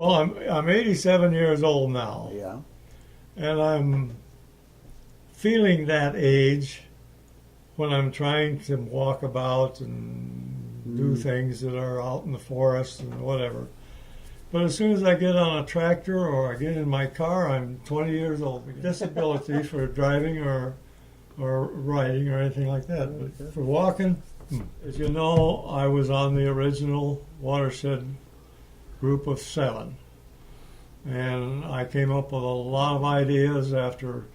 Well, I'm 87 years old now, Yeah. and I'm feeling that age when I'm trying to walk about and do things that are out in the forest and whatever. But as soon as I get on a tractor or I get in my car, I'm 20 years old. Disability for driving or riding or anything like that. But for walking, as you know, I was on the original watershed group of 7. And I came up with a lot of ideas after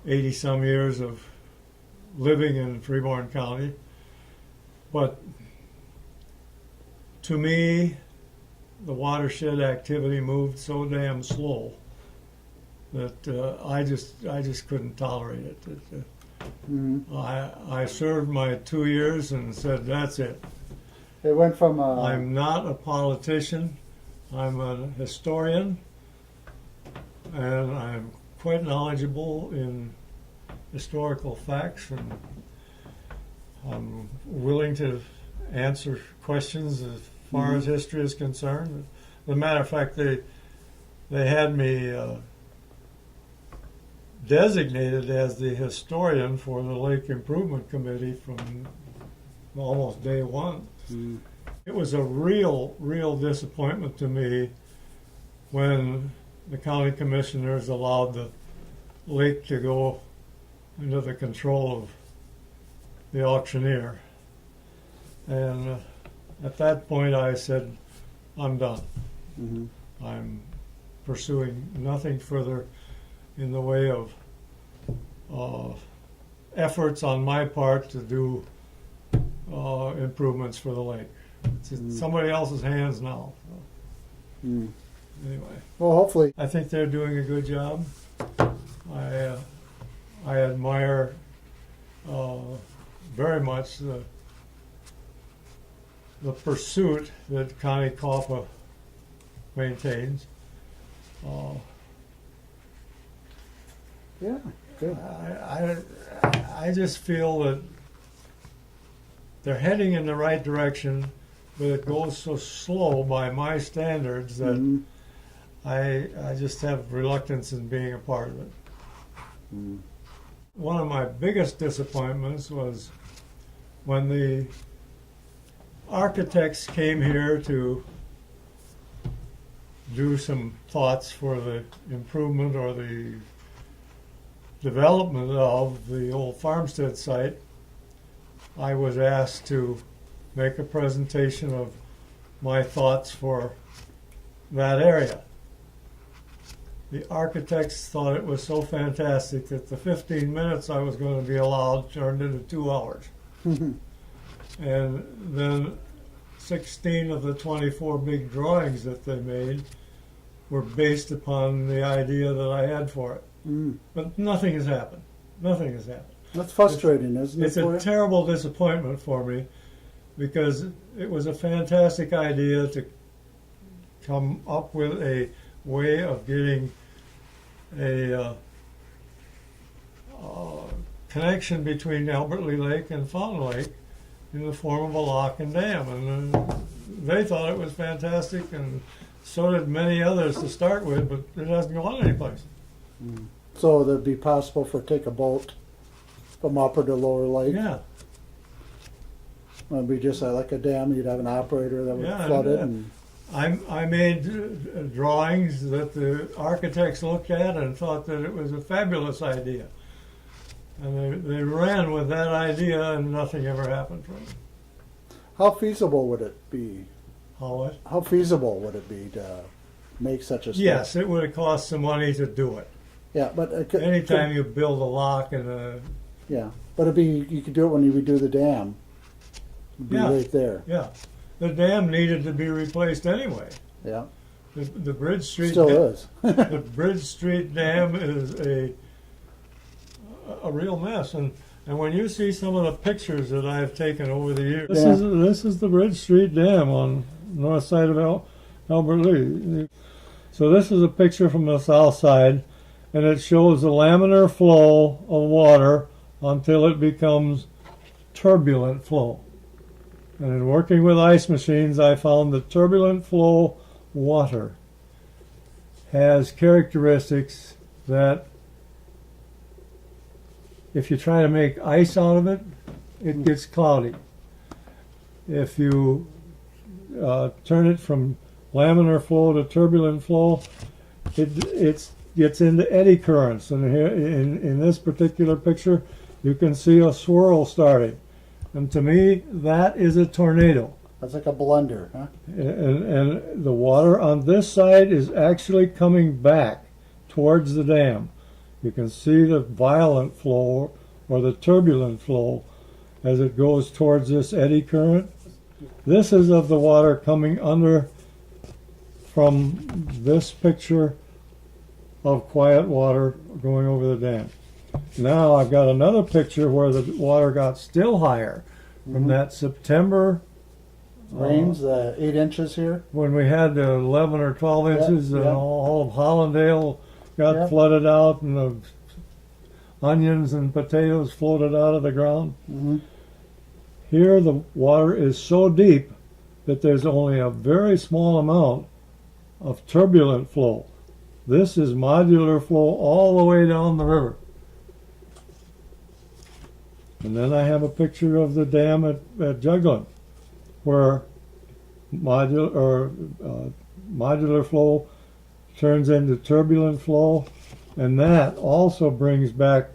80-some years of living in Freeborn County. But to me, the watershed activity moved so damn slow that I just couldn't tolerate it. I served my 2 years and said, that's it. It went from I'm not a politician. I'm a historian, and I'm quite knowledgeable in historical facts, and I'm willing to answer questions as far as history is concerned. As a matter of fact, they had me designated as the historian for the Lake Improvement Committee from almost day one. It was a real disappointment to me when the county commissioners allowed the lake to go under the control of the auctioneer. And at that point I said, I'm done. I'm pursuing nothing further in the way of efforts on my part to do improvements for the lake. It's in somebody else's hands now. Anyway, well, hopefully. I think they're doing a good job. I admire very much the pursuit that Connie Coppa maintains. Yeah, good. I just feel that they're heading in the right direction, but it goes so slow by my standards that I just have reluctance in being a part of it. One of my biggest disappointments was when the architects came here to do some thoughts for the improvement or the development of the old farmstead site. I was asked to make a presentation of my thoughts for that area. The architects thought it was so fantastic that the 15 minutes I was going to be allowed turned into 2 hours. And then 16 of the 24 big drawings that they made were based upon the idea that I had for it. But nothing has happened. Nothing has happened. That's frustrating, isn't it? It's a terrible disappointment for me because it was a fantastic idea to come up with a way of getting a connection between Albert Lee Lake and Fountain Lake in the form of a lock and dam. And they thought it was fantastic, and so did many others to start with, but it hasn't gone anyplace. So that'd be possible for take a boat from upper to lower lake? Yeah. It'd be just like a dam, you'd have an operator that would flood it. And I made drawings that the architects looked at and thought that it was a fabulous idea. And they ran with that idea and nothing ever happened from it. how feasible would it be? How feasible would it be to make such a step? Yes, it would have cost some money to do it. Yeah, but Anytime you build a lock and a... Yeah, but you could do it when you redo the dam. It'd be right there. Yeah. The dam needed to be replaced anyway. Yeah. The Bridge Street Still is. the Bridge Street Dam is a real mess, and when you see some of the pictures that I've taken over the years, this is the Bridge Street Dam on north side of Albert Lee. So this is a picture from the south side, and it shows the laminar flow of water until it becomes turbulent flow. And in working with ice machines, I found that turbulent flow water has characteristics that if you try to make ice out of it, it gets cloudy. If you turn it from laminar flow to turbulent flow, it gets into eddy currents. And here in this particular picture, you can see a swirl starting. And to me, that is a tornado. That's like a blender, huh? And the water on this side is actually coming back towards the dam. You can see the violent flow or the turbulent flow as it goes towards this eddy current. This is of the water coming under from this picture of quiet water going over the dam. Now I've got another picture where the water got still higher from that September rains, 8 inches here. when we had the 11 or 12 inches, and yeah. all of Hollandale got Yeah. flooded out, and the onions and potatoes floated out of the ground. Mm-hmm. Here the water is so deep that there's only a very small amount of turbulent flow. This is modular flow all the way down the river. And then I have a picture of the dam at Juglin, where modular flow turns into turbulent flow, and that also brings back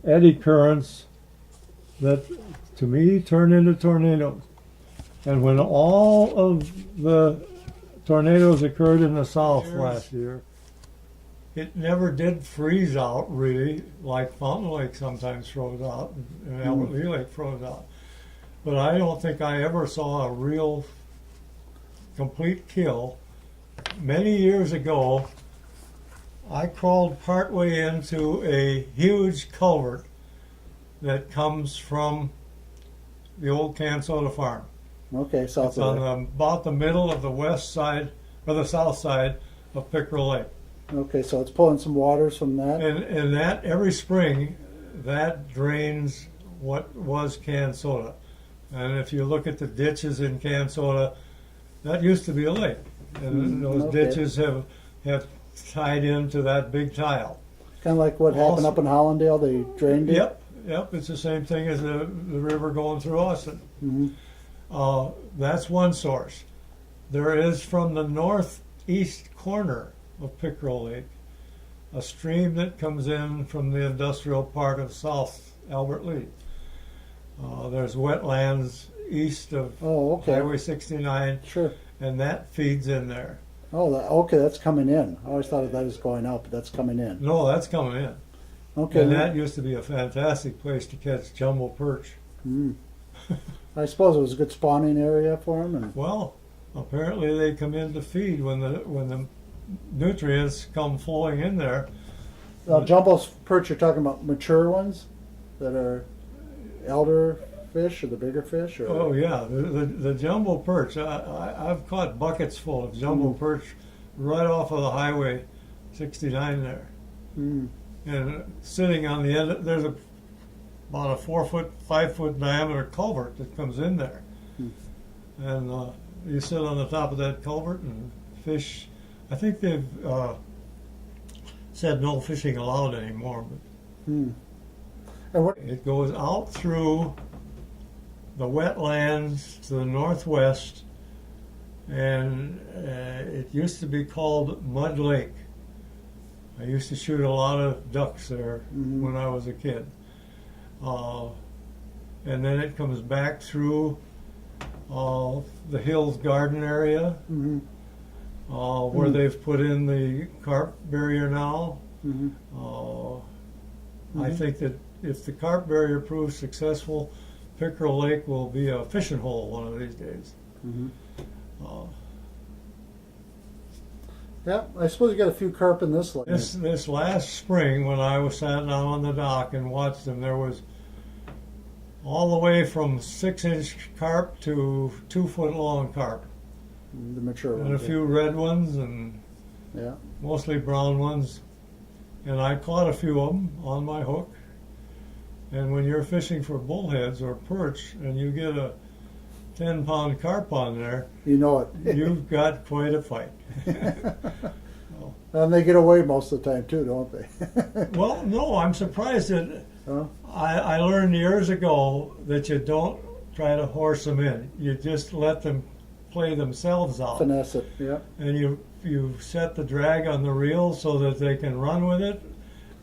eddy currents that, to me, turn into tornadoes. And when all of the tornadoes occurred in the south last year, it never did freeze out, really, like Fountain Lake sometimes froze out, and Albert Lee Lake froze out. But I don't think I ever saw a real complete kill. Many years ago, I crawled partway into a huge culvert that comes from the old Cansoda farm. Okay, south It's of on about the middle of the west side, or the south side of Pickerel Lake. Okay, so it's pulling some waters from that. And that, every spring, that drains what was Cansoda. And if you look at the ditches in Cansoda, that used to be a lake. And those okay. ditches have tied into that big tile. Kind of like what happened up in Hollandale, they drained it. Yep, it's the same thing as the river going through Austin. Mm-hmm. That's one source. There is, from the northeast corner of Pickerel Lake, a stream that comes in from the industrial part of South Albert Lee. There's wetlands east of Highway 69, Sure. and that feeds in there. Oh, okay, that's coming in. I always thought that was going out, but that's coming in. No, that's coming in. Okay. And that used to be a fantastic place to catch jumbo perch. Mm. I suppose it was a good spawning area for them. And Well, apparently they come in to feed when the nutrients come flowing in there. jumbo perch, you're talking about mature ones that are elder fish or the bigger fish? Or? Oh yeah, the jumbo perch. I've caught buckets full of jumbo perch right off of the Highway 69 there, and sitting on the end. There's about a 5 foot diameter culvert that comes in there, and you sit on the top of that culvert and fish. I think they've said no fishing allowed anymore, but And what? it goes out through the wetlands to the northwest, and it used to be called Mud Lake. I used to shoot a lot of ducks there when I was a kid. And then it comes back through the Hills Garden area, where they've put in the carp barrier now. I think that if the carp barrier proves successful, Pickerel Lake will be a fishing hole one of these days. Yeah, I suppose you got a few carp in this lake. This last spring, when I was sat down on the dock and watched them, there was all the way from 6-inch carp to 2 foot long carp, The mature and ones. a few red ones, and Yeah. mostly brown ones. And I caught a few of them on my hook. And when you're fishing for bullheads or perch, and you get a 10-pound carp on there, You know it. you've got quite a fight. So, And they get away most of the time too, don't they? Well, no, I'm surprised that Huh? I learned years ago that you don't try to horse them in. You just let them play themselves out. Finesse it, yeah. And you set the drag on the reel so that they can run with it.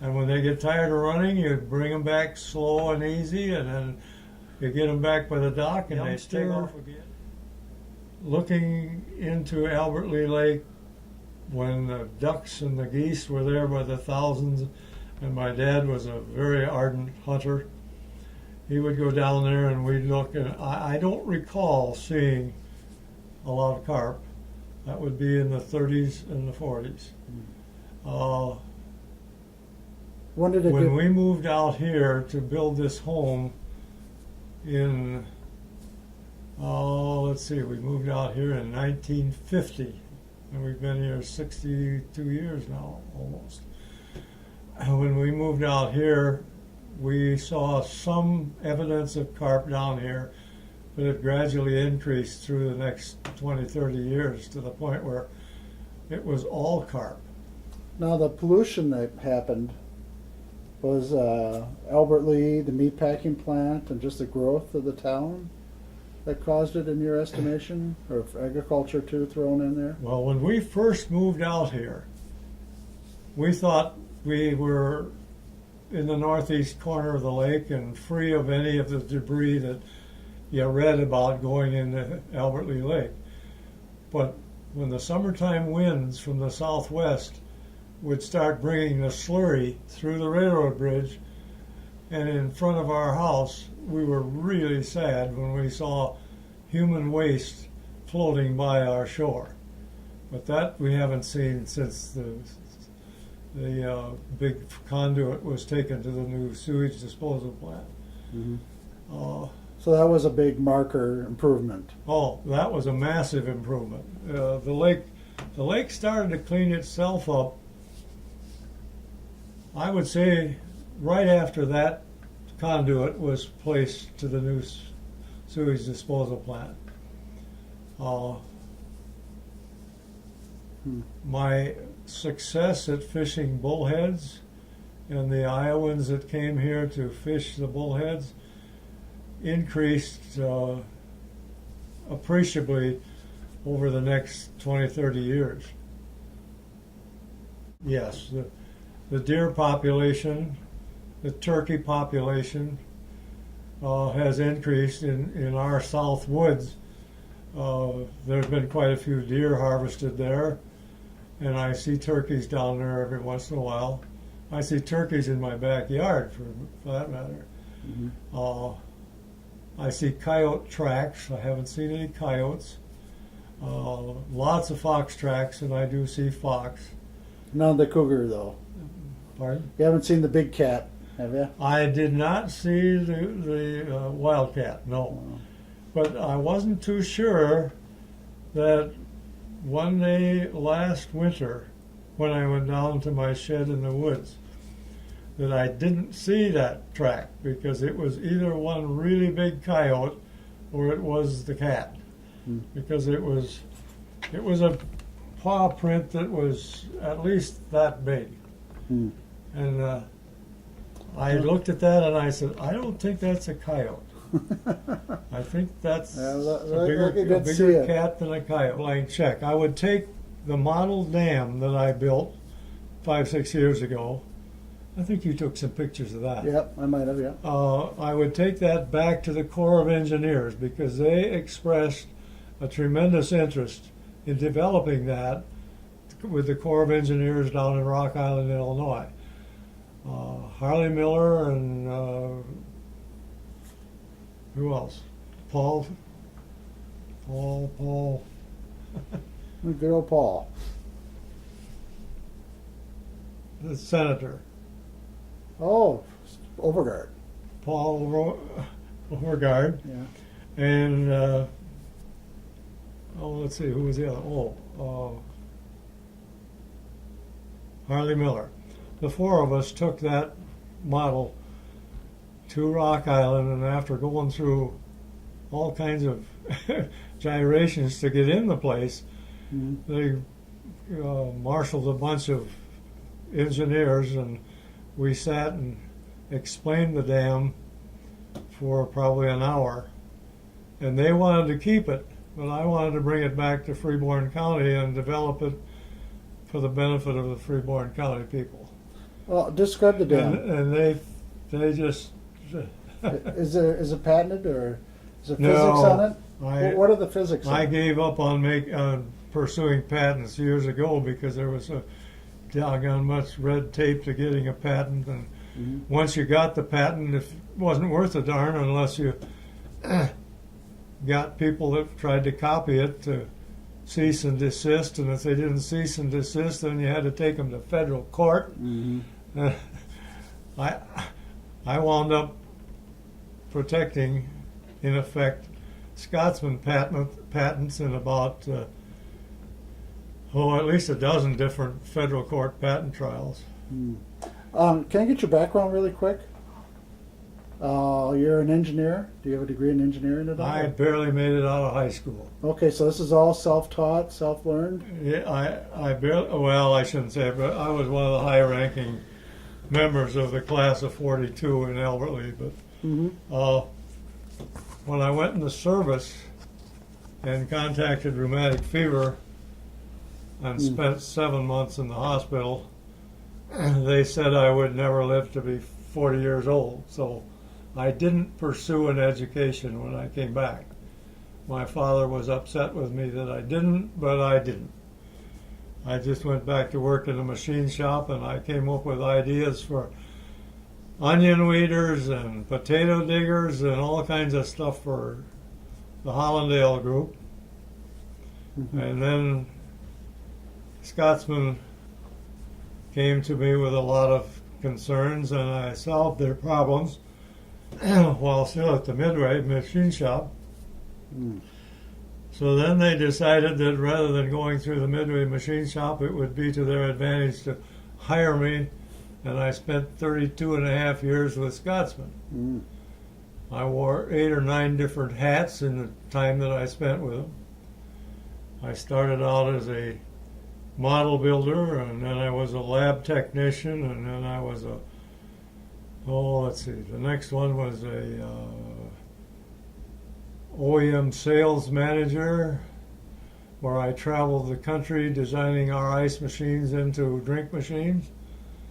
And when they get tired of running, you bring them back slow and easy, and then you get them back by the dock, and they take off again. Looking into Albert Lee Lake when the ducks and the geese were there by the thousands, and my dad was a very ardent hunter, he would go down there and we'd look, and I don't recall seeing a lot of carp. That would be in the 30s and the 40s. When did it When get? we moved out here to build this home in, let's see, we moved out here in 1950, and we've been here 62 years now, almost. And when we moved out here, we saw some evidence of carp down here, but it gradually increased through the next 20, 30 years to the point where it was all carp. Now the pollution that happened was Albert Lee, the meatpacking plant, and just the growth of the town that caused it, in your estimation, or if agriculture too thrown in there? Well, when we first moved out here, we thought we were in the northeast corner of the lake and free of any of the debris that you read about going into Albert Lee Lake. But when the summertime winds from the southwest would start bringing the slurry through the railroad bridge and in front of our house, we were really sad when we saw human waste floating by our shore. But that we haven't seen since the big conduit was taken to the new sewage disposal plant. Mm-hmm. So that was a big marker improvement. Oh, that was a massive improvement. The lake started to clean itself up, I would say, right after that conduit was placed to the new sewage disposal plant. My success at fishing bullheads and the Iowans that came here to fish the bullheads increased appreciably over the next 20, 30 years. Yes, the deer population, the turkey population has increased in our south woods. There's been quite a few deer harvested there, and I see turkeys down there every once in a while. I see turkeys in my backyard, for that matter. Mm-hmm. I see coyote tracks. I haven't seen any coyotes. Lots of fox tracks, and I do see fox. None of the cougar, though. Pardon? You haven't seen the big cat, have you? I did not see the wildcat, no. But I wasn't too sure that one day last winter, when I went down to my shed in the woods, that I didn't see that track, because it was either one really big coyote or it was the cat. Because it was a paw print that was at least that big. And I looked at that and I said, I don't think that's a coyote. I think that's a bigger cat than a coyote. Blank check. I would take the model dam that I built 5-6 years ago. I think you took some pictures of that. Yep, I might have, yeah. I would take that back to the Corps of Engineers, because they expressed a tremendous interest in developing that with the Corps of Engineers down in Rock Island, Illinois. Harley Miller and who else? Paul. Good old Paul. The senator. Oh, Overgaard. Paul Overgaard. Yeah. And let's see, who was the other? Harley Miller. The four of us took that model to Rock Island, and after going through all kinds of gyrations to get in the place, they marshaled a bunch of engineers, and we sat and explained the dam for probably an hour. And they wanted to keep it, but I wanted to bring it back to Freeborn County and develop it for the benefit of the Freeborn County people. Well, describe the dam. And they just Is it patented or is there No, physics on it? I- What are the physics? I on it? gave up on pursuing patents years ago because there was a doggone much red tape to getting a patent, and once you got the patent, it wasn't worth a darn unless you got people that tried to copy it to cease and desist, and if they didn't cease and desist, then you had to take them to federal court. I wound up protecting, in effect, Scotsman patents in about at least a dozen different federal court patent trials. Can I get your background really quick? You're an engineer. Do you have a degree in engineering at all? I barely made it out of high school. Okay, so this is all self-taught, self-learned? Yeah, I barely, well, I shouldn't say it, but I was one of the high-ranking members of the class of 42 in Albertley. But when I went in the service and contacted rheumatic fever and spent 7 months in the hospital, they said I would never live to be 40 years old. So I didn't pursue an education when I came back. My father was upset with me that I didn't, but I didn't. I just went back to work in a machine shop, and I came up with ideas for onion weeders and potato diggers and all kinds of stuff for the Hollandale group. And then Scotsman came to me with a lot of concerns, and I solved their problems while still at the Midway machine shop. So then they decided that rather than going through the Midway machine shop, it would be to their advantage to hire me, and I spent 32 and a half years with Scotsman. I wore 8 or 9 different hats in the time that I spent with them. I started out as a model builder, and then I was a lab technician, and then I was the next one was a OEM sales manager, where I traveled the country designing our ice machines into drink machines.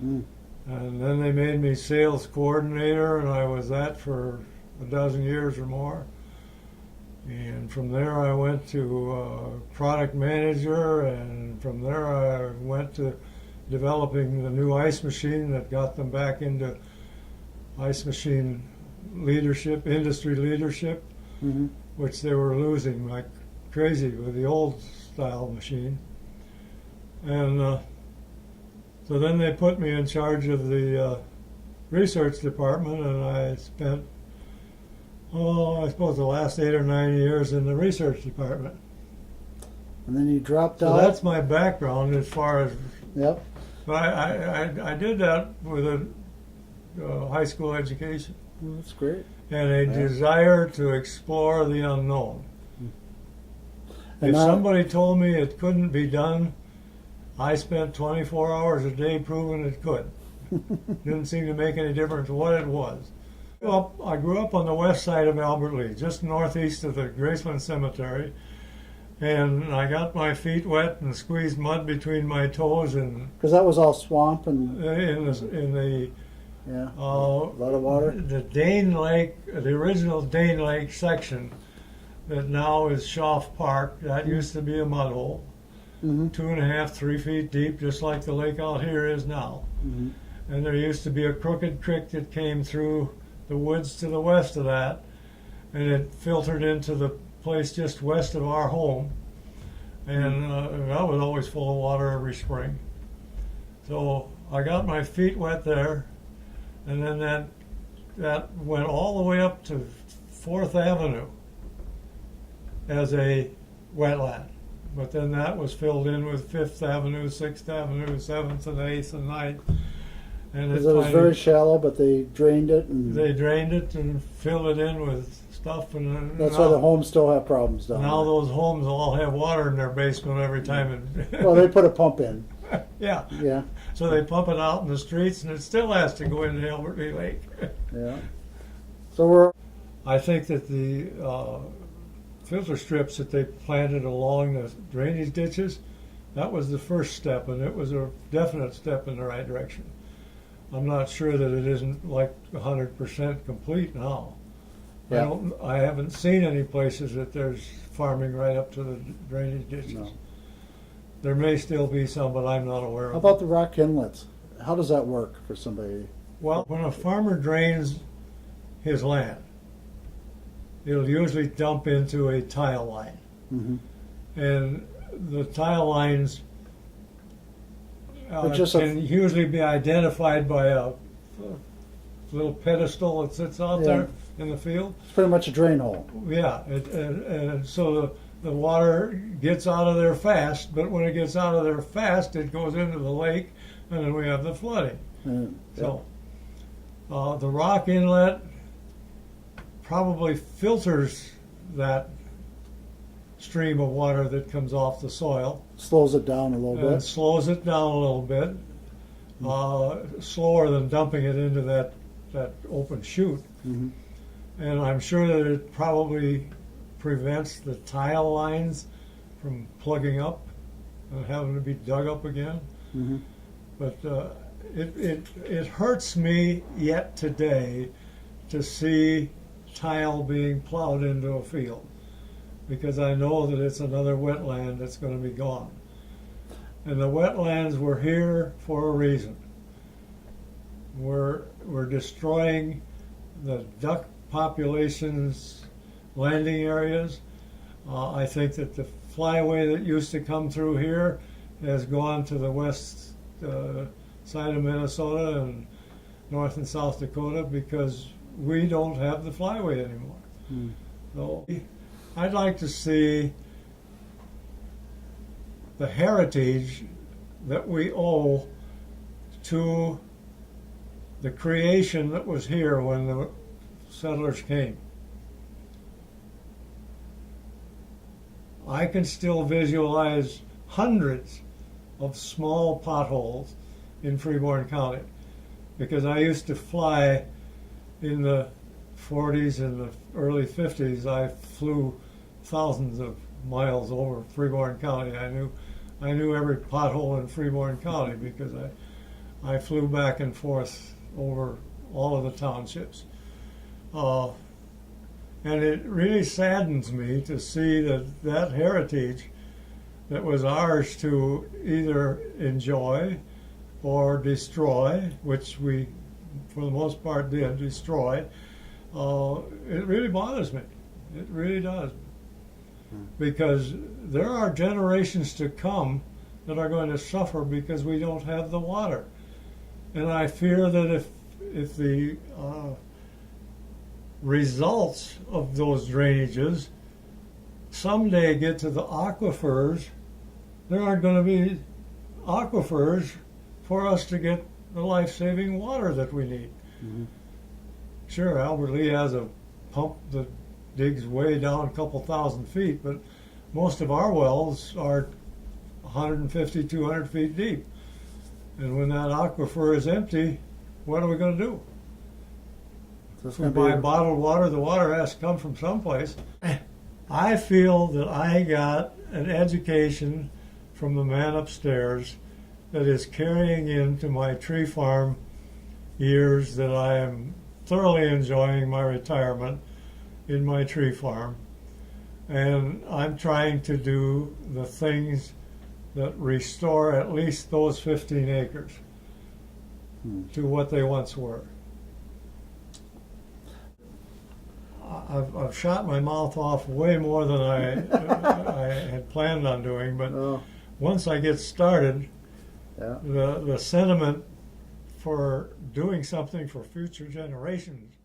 And then they made me sales coordinator, and I was that for a dozen years or more. And from there I went to product manager, and from there I went to developing the new ice machine that got them back into ice machine leadership, industry leadership, which they were losing like crazy with the old style machine. And so then they put me in charge of the research department, and I spent I suppose the last 8 or 9 years in the research department. And then you dropped So out? that's my background as far as. Yep. But I did that with a high school education That's great. and a desire to explore the unknown. And If now- somebody told me it couldn't be done, I spent 24 hours a day proving it could. Didn't seem to make any difference what it was. Well, I grew up on the west side of Albertley, just northeast of the Graceland Cemetery, and I got my feet wet and squeezed mud between my toes, and Because that was all swamp and in the a lot of water. the Dane Lake, the original Dane Lake section that now is Schaff Park. That used to be a mud hole, 2.5, 3 feet deep, just like the lake out here is now. And there used to be a crooked creek that came through the woods to the west of that, and it filtered into the place just west of our home, and that was always full of water every spring. So I got my feet wet there, and then that went all the way up to 4th Avenue as a wetland. But then that was filled in with 5th Avenue, 6th Avenue, 7th and 8th and 9th. And Because it was very shallow, but they drained it, and they drained it and filled it in with stuff, and that's why the homes still have problems down now there. those homes all have water in their basement every time. Well, they put a pump in. Yeah. Yeah, So they pump it out in the streets, and it still has to go into Albert Lee Lake. yeah. So I think that the filter strips that they planted along the drainage ditches, that was the first step, and it was a definite step in the right direction. I'm not sure that it isn't like 100% complete now. Yeah. I haven't seen any places that there's farming right up to the drainage ditches. No. There may still be some, but I'm not aware how of. about the rock inlets? How does that work for somebody? Well, when a farmer drains his land, it'll usually dump into a tile line. Mm-hmm. And the tile lines But can usually be identified by a little pedestal that sits out there in the field. It's pretty much a drain hole. Yeah, and so the water gets out of there fast, but when it gets out of there fast, it goes into the lake, and then we have the flooding. So the rock inlet probably filters that stream of water that comes off the soil. Slows it down a little And bit. slows it down a little bit, slower than dumping it into that open chute. Mm-hmm. And I'm sure that it probably prevents the tile lines from plugging up and having to be dug up again. Mm-hmm. But it hurts me yet today to see tile being plowed into a field, because I know that it's another wetland that's going to be gone. And the wetlands were here for a reason. We're destroying the duck population's landing areas. I think that the flyway that used to come through here has gone to the west side of Minnesota and North and South Dakota because we don't have the flyway anymore. Mm. So I'd like to see the heritage that we owe to the creation that was here when the settlers came. I can still visualize hundreds of small potholes in Freeborn County because I used to fly in the 40s and the early 50s. I flew thousands of miles over Freeborn County. I knew every pothole in Freeborn County because I flew back and forth over all of the townships. And it really saddens me to see that heritage that was ours to either enjoy or destroy, which we, for the most part, did destroy. It really bothers me. It really does. Because there are generations to come that are going to suffer because we don't have the water. And I fear that if the results of those drainages someday get to the aquifers, there aren't going to be aquifers for us to get the life-saving water that we need. Mm-hmm. Sure, Albert Lee has a pump that digs way down a couple thousand feet, but most of our wells are 150, 200 feet deep. And when that aquifer is empty, what are we going to do? So it's If we gonna buy bottled water, the water has to come from someplace. I feel that I got an education from the man upstairs that is carrying into my tree farm years, that I am thoroughly enjoying my retirement in my tree farm. And I'm trying to do the things that restore at least those 15 acres to what they once were. I've shot my mouth off way more than I had planned on doing, but once I get started, the sentiment for doing something for future generations